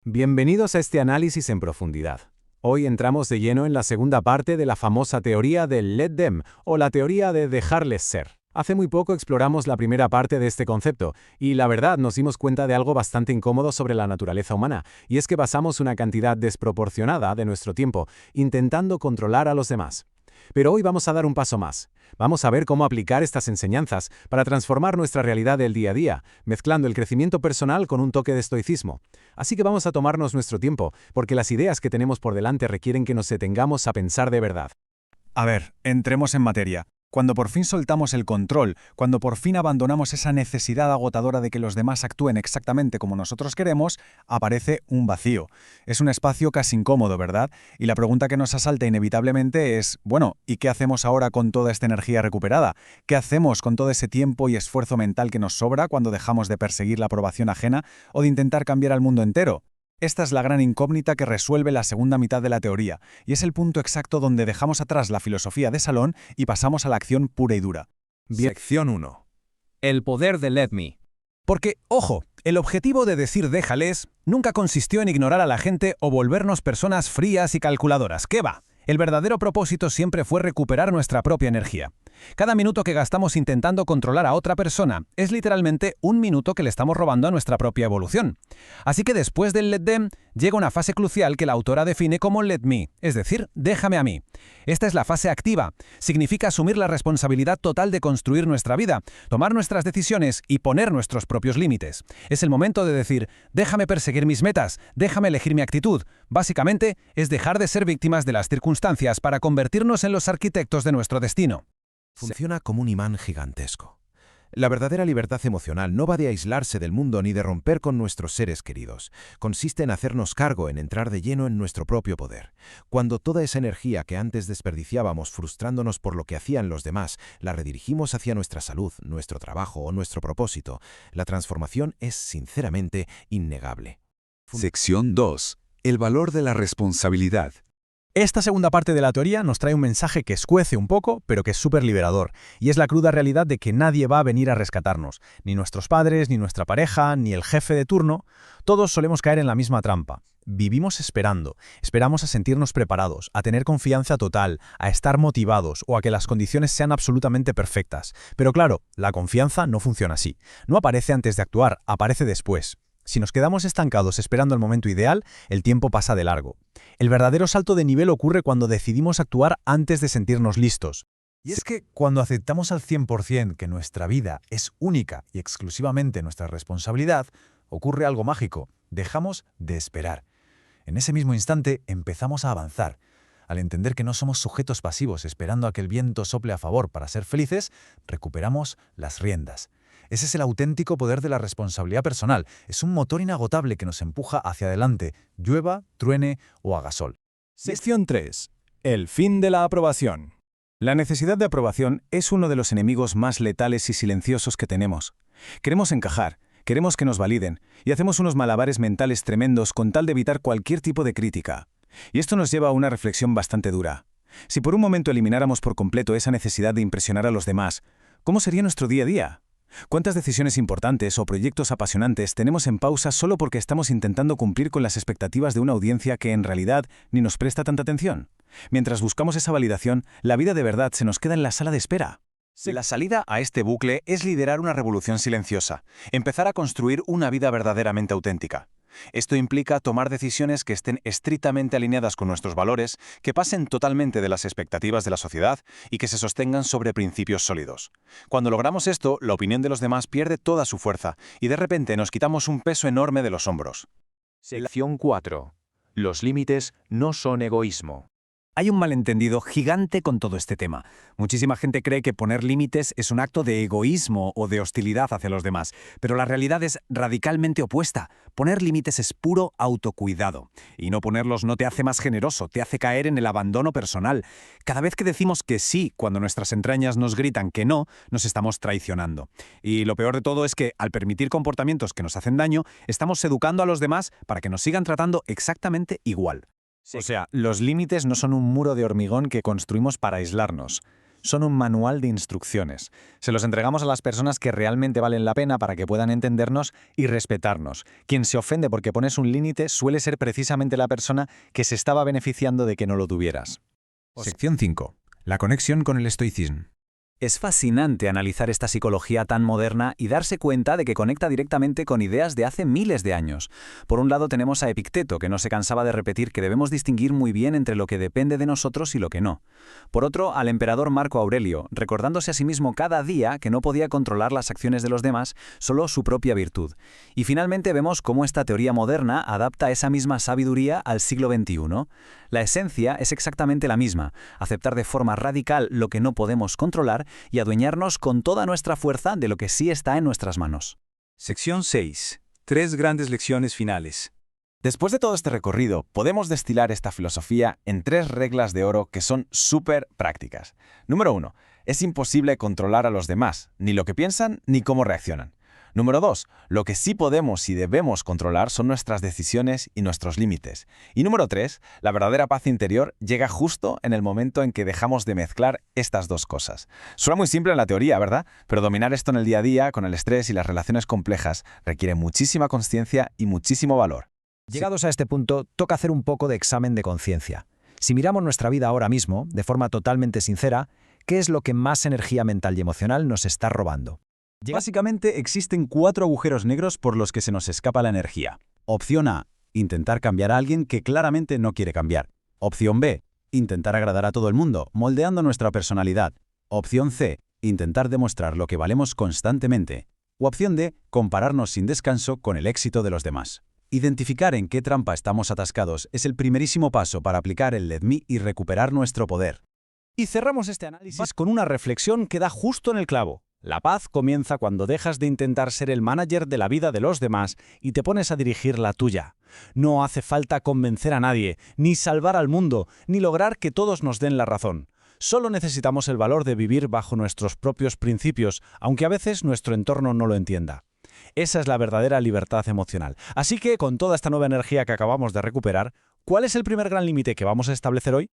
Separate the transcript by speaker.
Speaker 1: Bienvenidos a este análisis en profundidad. Hoy entramos de lleno en la segunda parte de la famosa teoría del let them, o la teoría de dejarles ser. Hace muy poco exploramos la primera parte de este concepto, y la verdad nos dimos cuenta de algo bastante incómodo sobre la naturaleza humana, y es que basamos una cantidad desproporcionada de nuestro tiempo intentando controlar a los demás. Pero hoy vamos a dar un paso más. Vamos a ver cómo aplicar estas enseñanzas para transformar nuestra realidad del día a día, mezclando el crecimiento personal con un toque de estoicismo. Así que vamos a tomarnos nuestro tiempo, porque las ideas que tenemos por delante requieren que nos detengamos a pensar de verdad.
Speaker 2: A ver, entremos en materia. Cuando por fin soltamos el control, cuando por fin abandonamos esa necesidad agotadora de que los demás actúen exactamente como nosotros queremos, aparece un vacío. Es un espacio casi incómodo, ¿verdad? Y la pregunta que nos asalta inevitablemente es, bueno, ¿y qué hacemos ahora con toda esta energía recuperada? ¿Qué hacemos con todo ese tiempo y esfuerzo mental que nos sobra cuando dejamos de perseguir la aprobación ajena o de intentar cambiar al mundo entero? Esta es la gran incógnita que resuelve la segunda mitad de la teoría, y es el punto exacto donde dejamos atrás la filosofía de salón y pasamos a la acción pura y dura.
Speaker 3: Sección 1. El poder de Let Me.
Speaker 2: Porque, ojo, el objetivo de decir déjales nunca consistió en ignorar a la gente o volvernos personas frías y calculadoras. ¿Qué va? El verdadero propósito siempre fue recuperar nuestra propia energía. Cada minuto que gastamos intentando controlar a otra persona es literalmente un minuto que le estamos robando a nuestra propia evolución. Así que después del let them, llega una fase crucial que la autora define como let me, es decir, déjame a mí. Esta es la fase activa. Significa asumir la responsabilidad total de construir nuestra vida, tomar nuestras decisiones y poner nuestros propios límites. Es el momento de decir, déjame perseguir mis metas, déjame elegir mi actitud. Básicamente, es dejar de ser víctimas de las circunstancias para convertirnos en los arquitectos de nuestro destino.
Speaker 3: Funciona como un imán gigantesco. La verdadera libertad emocional no va de aislarse del mundo ni de romper con nuestros seres queridos. Consiste en hacernos cargo, en entrar de lleno en nuestro propio poder. Cuando toda esa energía que antes desperdiciábamos frustrándonos por lo que hacían los demás, la redirigimos hacia nuestra salud, nuestro trabajo o nuestro propósito, la transformación es sinceramente innegable.
Speaker 4: Sección 2. El valor de la responsabilidad.
Speaker 2: Esta segunda parte de la teoría nos trae un mensaje que escuece un poco, pero que es súper liberador, y es la cruda realidad de que nadie va a venir a rescatarnos, ni nuestros padres, ni nuestra pareja, ni el jefe de turno. Todos solemos caer en la misma trampa. Vivimos esperamos a sentirnos preparados, a tener confianza total, a estar motivados o a que las condiciones sean absolutamente perfectas. Pero claro, la confianza no funciona así. No aparece antes de actuar, aparece después. Si nos quedamos estancados esperando el momento ideal, el tiempo pasa de largo. El verdadero salto de nivel ocurre cuando decidimos actuar antes de sentirnos listos. Y es que cuando aceptamos al 100% que nuestra vida es única y exclusivamente nuestra responsabilidad, ocurre algo mágico. Dejamos de esperar. En ese mismo instante empezamos a avanzar. Al entender que no somos sujetos pasivos esperando a que el viento sople a favor para ser felices, recuperamos las riendas. Ese es el auténtico poder de la responsabilidad personal. Es un motor inagotable que nos empuja hacia adelante, llueva, truene o haga sol.
Speaker 1: Sección 3. El fin de la aprobación. La necesidad de aprobación es uno de los enemigos más letales y silenciosos que tenemos. Queremos encajar, queremos que nos validen, y hacemos unos malabares mentales tremendos con tal de evitar cualquier tipo de crítica. Y esto nos lleva a una reflexión bastante dura. Si por un momento elimináramos por completo esa necesidad de impresionar a los demás, ¿cómo sería nuestro día a día? ¿Cuántas decisiones importantes o proyectos apasionantes tenemos en pausa solo porque estamos intentando cumplir con las expectativas de una audiencia que en realidad ni nos presta tanta atención? Mientras buscamos esa validación, la vida de verdad se nos queda en la sala de espera.
Speaker 2: La salida a este bucle es liderar una revolución silenciosa, empezar a construir una vida verdaderamente auténtica. Esto implica tomar decisiones que estén estrictamente alineadas con nuestros valores, que pasen totalmente de las expectativas de la sociedad y que se sostengan sobre principios sólidos. Cuando logramos esto, la opinión de los demás pierde toda su fuerza y de repente nos quitamos un peso enorme de los hombros.
Speaker 3: Sección 4. Los límites no son egoísmo.
Speaker 2: Hay un malentendido gigante con todo este tema. Muchísima gente cree que poner límites es un acto de egoísmo o de hostilidad hacia los demás, pero la realidad es radicalmente opuesta. Poner límites es puro autocuidado. Y no ponerlos no te hace más generoso, te hace caer en el abandono personal. Cada vez que decimos que sí cuando nuestras entrañas nos gritan que no, nos estamos traicionando. Y lo peor de todo es que, al permitir comportamientos que nos hacen daño, estamos educando a los demás para que nos sigan tratando exactamente igual. O sea, los límites no son un muro de hormigón que construimos para aislarnos.
Speaker 1: Son un manual de instrucciones. Se los entregamos a las personas que realmente valen la pena para que puedan entendernos y respetarnos. Quien se ofende porque pones un límite suele ser precisamente la persona que se estaba beneficiando de que no lo tuvieras.
Speaker 2: Sección 5. La conexión con el estoicismo.
Speaker 5: Es fascinante analizar esta psicología tan moderna y darse cuenta de que conecta directamente con ideas de hace miles de años. Por un lado tenemos a Epicteto, que no se cansaba de repetir que debemos distinguir muy bien entre lo que depende de nosotros y lo que no. Por otro, al emperador Marco Aurelio, recordándose a sí mismo cada día que no podía controlar las acciones de los demás, solo su propia virtud. Y finalmente vemos cómo esta teoría moderna adapta esa misma sabiduría al siglo XXI. La esencia es exactamente la misma: aceptar de forma radical lo que no podemos controlar y adueñarnos con toda nuestra fuerza de lo que sí está en nuestras manos.
Speaker 4: Sección 6. 3 grandes lecciones finales.
Speaker 1: Después de todo este recorrido, podemos destilar esta filosofía en 3 reglas de oro que son súper prácticas. Número 1. Es imposible controlar a los demás, ni lo que piensan ni cómo reaccionan. Número 2. Lo que sí podemos y debemos controlar son nuestras decisiones y nuestros límites. Y número 3. La verdadera paz interior llega justo en el momento en que dejamos de mezclar estas dos cosas. Suena muy simple en la teoría, ¿verdad? Pero dominar esto en el día a día, con el estrés y las relaciones complejas, requiere muchísima consciencia y muchísimo valor.
Speaker 2: Llegados a este punto, toca hacer un poco de examen de conciencia. Si miramos nuestra vida ahora mismo, de forma totalmente sincera, ¿qué es lo que más energía mental y emocional nos está robando?
Speaker 1: Básicamente existen 4 agujeros negros por los que se nos escapa la energía. Opción A: intentar cambiar a alguien que claramente no quiere cambiar. Opción B: intentar agradar a todo el mundo, moldeando nuestra personalidad. Opción C: intentar demostrar lo que valemos constantemente. O opción D: compararnos sin descanso con el éxito de los demás. Identificar en qué trampa estamos atascados es el primerísimo paso para aplicar el Let Me y recuperar nuestro poder.
Speaker 2: Y cerramos este análisis con una reflexión que da justo en el clavo. La paz comienza cuando dejas de intentar ser el manager de la vida de los demás y te pones a dirigir la tuya. No hace falta convencer a nadie, ni salvar al mundo, ni lograr que todos nos den la razón. Solo necesitamos el valor de vivir bajo nuestros propios principios, aunque a veces nuestro entorno no lo entienda. Esa es la verdadera libertad emocional. Así que, con toda esta nueva energía que acabamos de recuperar, ¿cuál es el primer gran límite que vamos a establecer hoy?